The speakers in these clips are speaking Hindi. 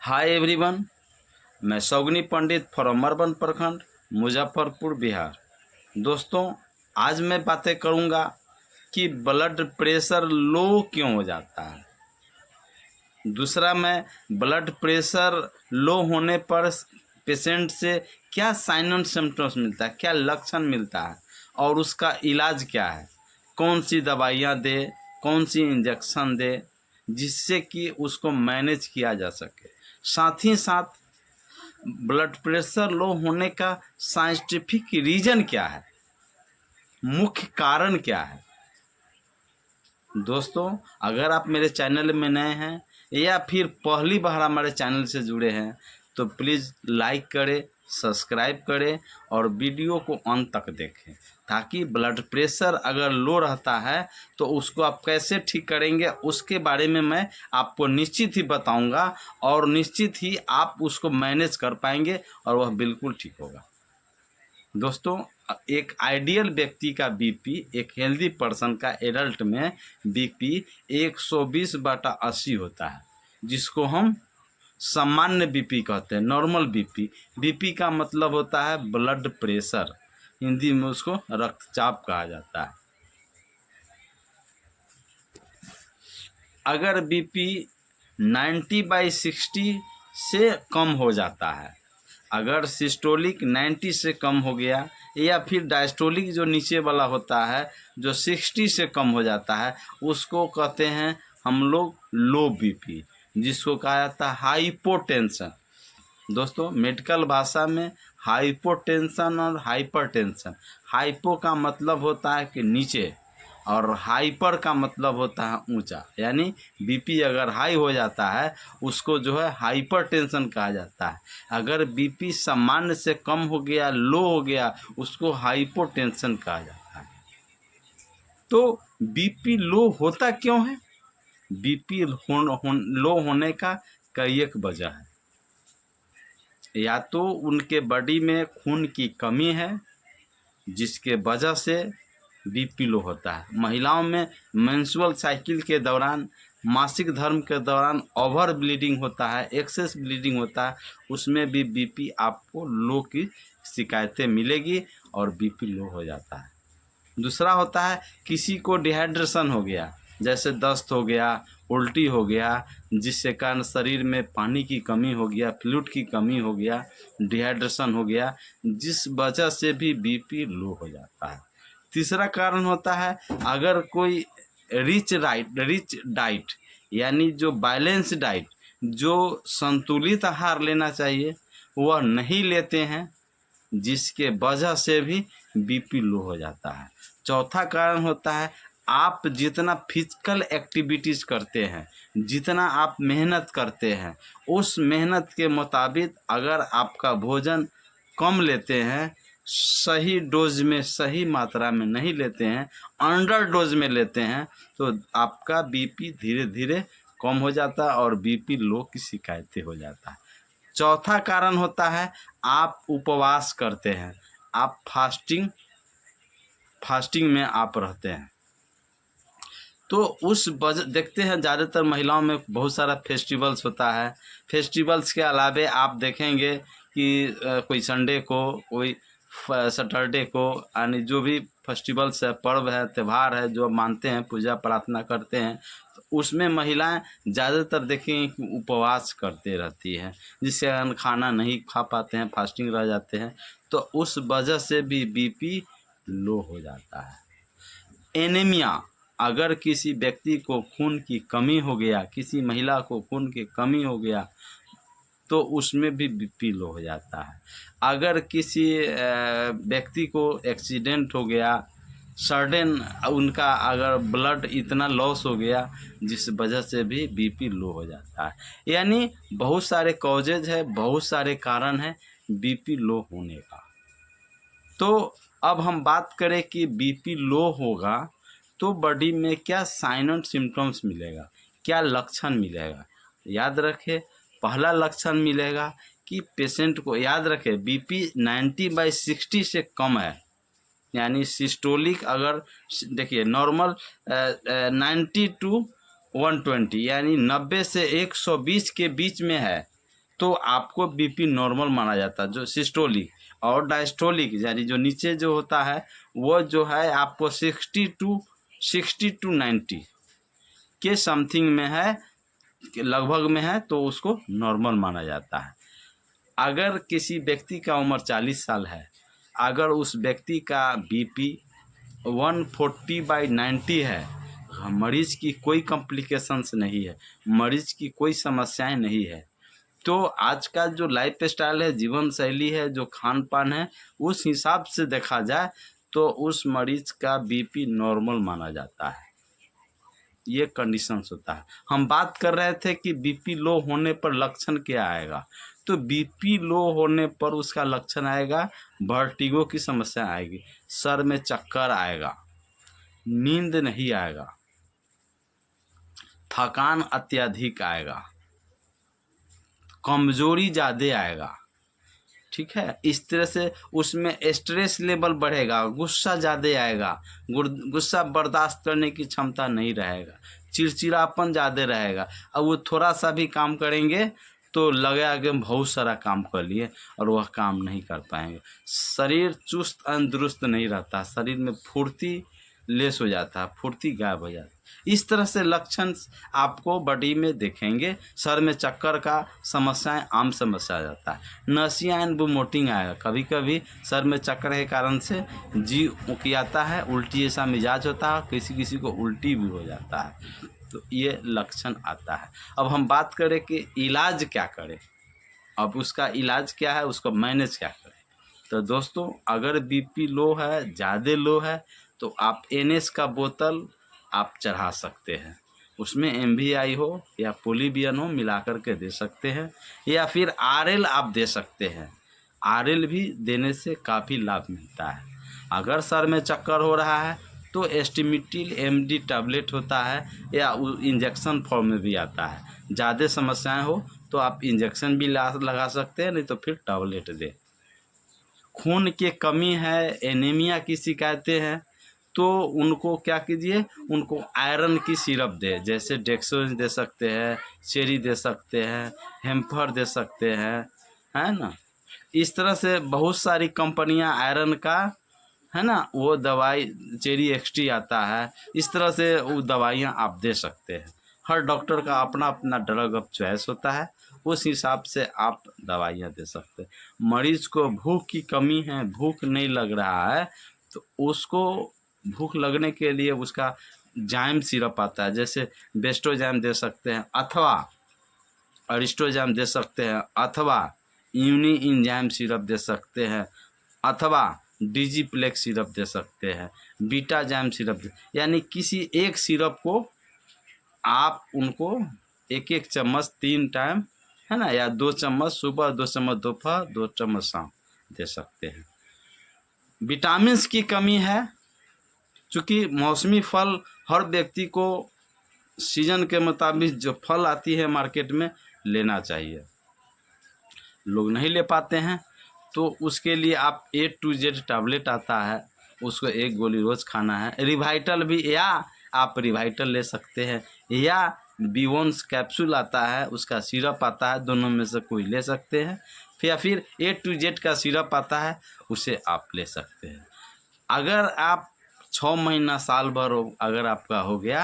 हाय एवरीवन, मैं सौगनी पंडित फ्रॉम मरबन प्रखंड मुजफ्फरपुर बिहार। दोस्तों, आज मैं बातें करूंगा कि ब्लड प्रेशर लो क्यों हो जाता है। दूसरा, मैं ब्लड प्रेशर लो होने पर पेशेंट से क्या साइन एंड सिम्टम्स मिलता है, क्या लक्षण मिलता है और उसका इलाज क्या है, कौन सी दवाइयाँ दे, कौन सी इंजेक्शन दे जिससे कि उसको मैनेज किया जा सके। साथ ही साथ ब्लड प्रेशर लो होने का साइंटिफिक रीजन क्या है, मुख्य कारण क्या है। दोस्तों, अगर आप मेरे चैनल में नए हैं या फिर पहली बार हमारे चैनल से जुड़े हैं तो प्लीज़ लाइक करें, सब्सक्राइब करें और वीडियो को अंत तक देखें, ताकि ब्लड प्रेशर अगर लो रहता है तो उसको आप कैसे ठीक करेंगे उसके बारे में मैं आपको निश्चित ही बताऊंगा और निश्चित ही आप उसको मैनेज कर पाएंगे और वह बिल्कुल ठीक होगा। दोस्तों, एक आइडियल व्यक्ति का बीपी, एक हेल्दी पर्सन का एडल्ट में बीपी 120/80 होता है, जिसको हम सामान्य बीपी कहते हैं, नॉर्मल बीपी। बीपी का मतलब होता है ब्लड प्रेशर, हिंदी में उसको रक्तचाप कहा जाता है। अगर बीपी 90/60 से कम हो जाता है, अगर सिस्टोलिक 90 से कम हो गया या फिर डायस्टोलिक जो नीचे वाला होता है जो 60 से कम हो जाता है, उसको कहते हैं हम लोग लो बीपी, जिसको कहा जाता है हाइपोटेंशन। दोस्तों, मेडिकल भाषा में हाइपोटेंशन और हाइपरटेंशन, हाइपो का मतलब होता है कि नीचे और हाइपर का मतलब होता है ऊंचा, यानी बीपी अगर हाई हो जाता है उसको जो है हाइपरटेंशन कहा जाता है। अगर बीपी सामान्य से कम हो गया, लो हो गया, उसको हाइपोटेंशन कहा जाता है। तो बीपी लो होता क्यों है? बीपी लो होने का कई एक वजह है। या तो उनके बॉडी में खून की कमी है जिसके वजह से बीपी लो होता है। महिलाओं में मेंस्ट्रुअल साइकिल के दौरान, मासिक धर्म के दौरान ओवर ब्लीडिंग होता है, एक्सेस ब्लीडिंग होता है, उसमें भी बीपी आपको लो की शिकायतें मिलेगी और बीपी लो हो जाता है। दूसरा होता है किसी को डिहाइड्रेशन हो गया, जैसे दस्त हो गया, उल्टी हो गया, जिससे कारण शरीर में पानी की कमी हो गया, फ्लूइड की कमी हो गया, डिहाइड्रेशन हो गया, जिस वजह से भी बीपी लो हो जाता है। तीसरा कारण होता है अगर कोई रिच डाइट, यानी जो बैलेंस डाइट, जो संतुलित आहार लेना चाहिए वह नहीं लेते हैं, जिसके वजह से भी बीपी लो हो जाता है। चौथा कारण होता है आप जितना फिजिकल एक्टिविटीज़ करते हैं, जितना आप मेहनत करते हैं, उस मेहनत के मुताबिक अगर आपका भोजन कम लेते हैं, सही डोज में, सही मात्रा में नहीं लेते हैं, अंडर डोज में लेते हैं, तो आपका बीपी धीरे धीरे कम हो जाता है और बीपी लो की शिकायतें हो जाता है। चौथा कारण होता है आप उपवास करते हैं, आप फास्टिंग में आप रहते हैं, तो उस वजह देखते हैं ज़्यादातर महिलाओं में बहुत सारा फेस्टिवल्स होता है। फेस्टिवल्स के अलावे आप देखेंगे कि कोई संडे को, कोई सैटरडे को, यानी जो भी फेस्टिवल्स है, पर्व है, त्यौहार है, जो मानते हैं, पूजा प्रार्थना करते हैं, तो उसमें महिलाएं ज़्यादातर देखेंगे कि उपवास करते रहती हैं, जिससे कारण खाना नहीं खा पाते हैं, फास्टिंग रह जाते हैं, तो उस वजह से भी बीपी लो हो जाता है। एनीमिया, अगर किसी व्यक्ति को खून की कमी हो गया, किसी महिला को खून की कमी हो गया, तो उसमें भी बीपी लो हो जाता है। अगर किसी व्यक्ति को एक्सीडेंट हो गया, सडन उनका अगर ब्लड इतना लॉस हो गया, जिस वजह से भी बीपी लो हो जाता है। यानी बहुत सारे कॉजेज है, बहुत सारे कारण हैं बीपी लो होने का। तो अब हम बात करें कि बीपी लो होगा तो बॉडी में क्या साइन एंड सिम्टम्स मिलेगा, क्या लक्षण मिलेगा। याद रखें, पहला लक्षण मिलेगा कि पेशेंट को, याद रखें, बीपी 90/60 से कम है, यानी सिस्टोलिक, अगर देखिए नॉर्मल 90 to 120, यानी 90 से 120 के बीच में है, तो आपको बीपी नॉर्मल माना जाता है, जो सिस्टोलिक। और डायस्टोलिक यानी जो नीचे जो होता है वो जो है आपको 60 टू 90 के समथिंग में है, लगभग में है, तो उसको नॉर्मल माना जाता है। अगर किसी व्यक्ति का उम्र 40 साल है, अगर उस व्यक्ति का बीपी 140/90 है, मरीज की कोई कॉम्प्लिकेशंस नहीं है, मरीज की कोई समस्याएं नहीं है, तो आज का जो लाइफ स्टाइल है, जीवन शैली है, जो खान पान है, उस हिसाब से देखा जाए तो उस मरीज का बीपी नॉर्मल माना जाता है। ये कंडीशंस होता है। हम बात कर रहे थे कि बीपी लो होने पर लक्षण क्या आएगा, तो बीपी लो होने पर उसका लक्षण आएगा, वर्टिगो की समस्या आएगी, सर में चक्कर आएगा, नींद नहीं आएगा, थकान अत्यधिक आएगा, कमजोरी ज़्यादा आएगा, ठीक है। इस तरह से उसमें स्ट्रेस लेवल बढ़ेगा, गुस्सा ज़्यादा आएगा, गुस्सा बर्दाश्त करने की क्षमता नहीं रहेगा, चिड़चिड़ापन ज़्यादा रहेगा। अब वो थोड़ा सा भी काम करेंगे तो लगेगा कि हम बहुत सारा काम कर लिए, और वह काम नहीं कर पाएंगे। शरीर चुस्त दुरुस्त नहीं रहता, शरीर में फुर्ती लेस हो जाता है, फुर्ती गायब हो जाती है। इस तरह से लक्षण आपको बॉडी में देखेंगे। सर में चक्कर का समस्याएं आम समस्या आ जाता है, नसिया एंड वोमिटिंग आएगा, कभी कभी सर में चक्कर के कारण से जी उकियाता है, उल्टी जैसा मिजाज होता है, किसी किसी को उल्टी भी हो जाता है, तो ये लक्षण आता है। अब हम बात करें कि इलाज क्या करें, अब उसका इलाज क्या है, उसको मैनेज क्या करें। तो दोस्तों, अगर बीपी लो है, ज़्यादा लो है, तो आप NS का बोतल आप चढ़ा सकते हैं, उसमें MVI हो या पोलीबियन हो मिला करके दे सकते हैं, या फिर RL आप दे सकते हैं। RL भी देने से काफ़ी लाभ मिलता है। अगर सर में चक्कर हो रहा है तो एस्टिमिटिल MD टैबलेट होता है, या इंजेक्शन फॉर्म में भी आता है। ज़्यादा समस्याएं हो तो आप इंजेक्शन भी लगा सकते हैं, नहीं तो फिर टैबलेट दें। खून की कमी है, एनीमिया की शिकायतें हैं, तो उनको क्या कीजिए, उनको आयरन की सिरप दे, जैसे डेक्सोज दे सकते हैं, चेरी दे सकते हैं, हेम्फर दे सकते हैं, है ना। इस तरह से बहुत सारी कंपनियां आयरन का, है ना, वो दवाई चेरी XT आता है, इस तरह से वो दवाइयाँ आप दे सकते हैं। हर डॉक्टर का अपना अपना ड्रग ऑफ चॉइस होता है, उस हिसाब से आप दवाइयाँ दे सकते हैं। मरीज को भूख की कमी है, भूख नहीं लग रहा है, तो उसको भूख लगने के लिए उसका जाइम सिरप आता है, जैसे बेस्टोजाइम दे सकते हैं, अथवा अरिस्टोजाइम दे सकते हैं, अथवा यूनी इंजाइम सिरप दे सकते हैं, अथवा डिजीप्लेक्स सिरप दे सकते हैं, बीटाजाइम सिरप यानी किसी एक सिरप को आप उनको एक एक चम्मच 3 टाइम, है ना, या 2 चम्मच सुबह, 2 चम्मच दोपहर, 2 चम्मच शाम दे सकते हैं। विटामिन की कमी है, चूँकि मौसमी फल हर व्यक्ति को सीजन के मुताबिक जो फल आती है मार्केट में लेना चाहिए, लोग नहीं ले पाते हैं, तो उसके लिए आप A to Z टैबलेट आता है, उसको 1 गोली रोज़ खाना है। रिवाइटल भी, या आप रिवाइटल ले सकते हैं, या B1 कैप्सूल आता है, उसका सिरप आता है, दोनों में से कोई ले सकते हैं, या फिर A to Z का सिरप आता है, उसे आप ले सकते हैं। अगर आप 6 महीना साल भर अगर आपका हो गया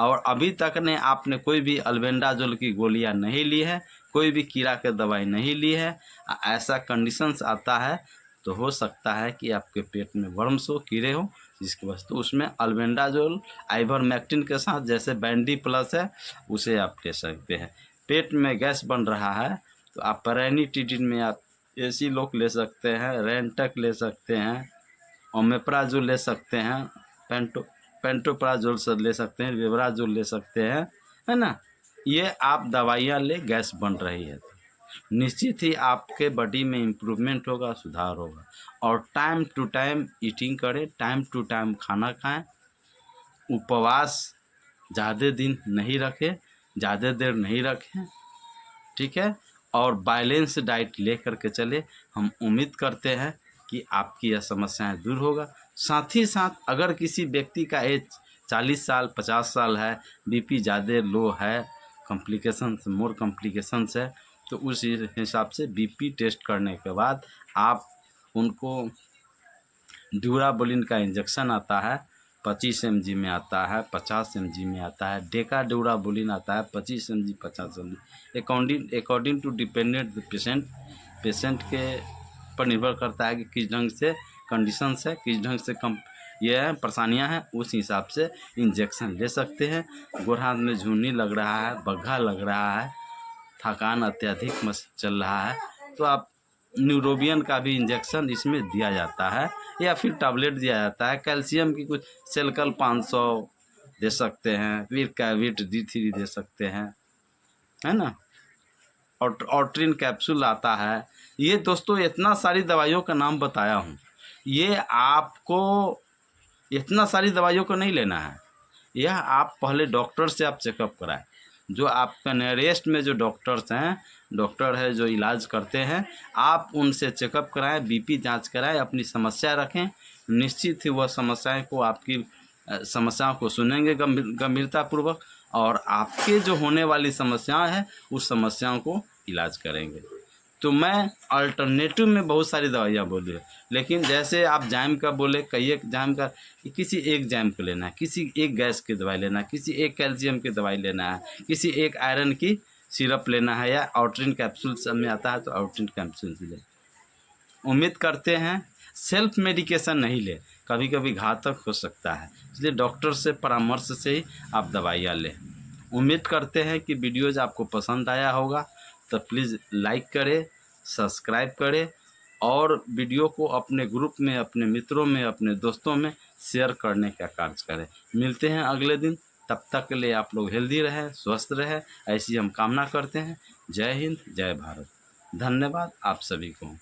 और अभी तक ने आपने कोई भी अल्बेंडाजोल की गोलियां नहीं ली है, कोई भी कीड़ा के दवाई नहीं ली है, ऐसा कंडीशंस आता है, तो हो सकता है कि आपके पेट में वर्म्स हो, कीड़े हो, जिसकी वजह से तो उसमें अल्बेंडाजोल आइवरमेक्टिन के साथ, जैसे बैंडी प्लस है, उसे आप ले सकते हैं। पेट में गैस बन रहा है तो आप पैरानिटिडिन में आप एसिलोक ले सकते हैं, रेंटक ले सकते हैं, ओमेप्राजोल ले सकते हैं, पेंटोप्राजोल से ले सकते हैं, विवराजोल ले सकते हैं, है ना। ये आप दवाइयाँ ले, गैस बन रही है तो निश्चित ही आपके बॉडी में इम्प्रूवमेंट होगा, सुधार होगा। और टाइम टू टाइम ईटिंग करें, टाइम टू टाइम खाना खाएं, उपवास ज़्यादा दिन नहीं रखें, ज़्यादा देर नहीं रखें, ठीक है, और बैलेंस डाइट ले करके चले। हम उम्मीद करते हैं कि आपकी यह समस्याएं दूर होगा। साथ ही साथ अगर किसी व्यक्ति का एज 40 साल 50 साल है, बीपी ज़्यादा लो है, कॉम्प्लिकेशंस मोर कॉम्प्लिकेशंस है, तो उस हिसाब से बीपी टेस्ट करने के बाद आप उनको ड्यूराबुलिन का इंजेक्शन आता है 25 mg में आता है, 50 mg में आता है। डेका ड्यूराबुलिन आता है 25 mg, 50 mg, according to dependent patient के पर निर्भर करता है कि किस ढंग से कंडीशंस है, किस ढंग से कम ये है परेशानियाँ हैं, उस हिसाब से इंजेक्शन ले सकते हैं। गोर हाथ में झुर्नी लग रहा है, बग्घा लग रहा है, थकान अत्यधिक चल रहा है, तो आप न्यूरोबियन का भी इंजेक्शन इसमें दिया जाता है या फिर टैबलेट दिया जाता है। कैल्शियम की कुछ सेलकल 500 दे सकते हैं, फिर कैविट D3 दे सकते हैं, है ना। और ऑट्रिन कैप्सूल आता है। ये दोस्तों इतना सारी दवाइयों का नाम बताया हूँ, ये आपको इतना सारी दवाइयों को नहीं लेना है। यह आप पहले डॉक्टर से आप चेकअप कराएं। जो आपका नियरेस्ट में जो डॉक्टर्स हैं, डॉक्टर है जो इलाज करते हैं, आप उनसे चेकअप कराएं, बीपी जांच कराएं, अपनी समस्या रखें। निश्चित ही वह समस्याएं को आपकी समस्याओं को सुनेंगे गंभीरतापूर्वक और आपके जो होने वाली समस्याएं हैं उस समस्याओं को इलाज करेंगे। तो मैं अल्टरनेटिव में बहुत सारी दवाइयाँ बोली है, लेकिन जैसे आप जैम का बोले, कई एक जैम का, किसी एक जैम को लेना है, किसी एक गैस की दवाई लेना है, किसी एक कैल्शियम की दवाई लेना है, किसी एक आयरन की सिरप लेना है, या ऑट्रिन कैप्सूल सब में आता है तो ऑट्रिन कैप्सूल ले। उम्मीद करते हैं सेल्फ मेडिकेशन नहीं ले, कभी कभी घातक हो सकता है, इसलिए डॉक्टर से परामर्श से ही आप दवाइयाँ लें। उम्मीद करते हैं कि वीडियोज़ आपको पसंद आया होगा, तो प्लीज़ लाइक करें, सब्सक्राइब करें और वीडियो को अपने ग्रुप में, अपने मित्रों में, अपने दोस्तों में शेयर करने का कार्य करें। मिलते हैं अगले दिन, तब तक के लिए आप लोग हेल्दी रहें, स्वस्थ रहें, ऐसी हम कामना करते हैं। जय हिंद, जय भारत। धन्यवाद आप सभी को।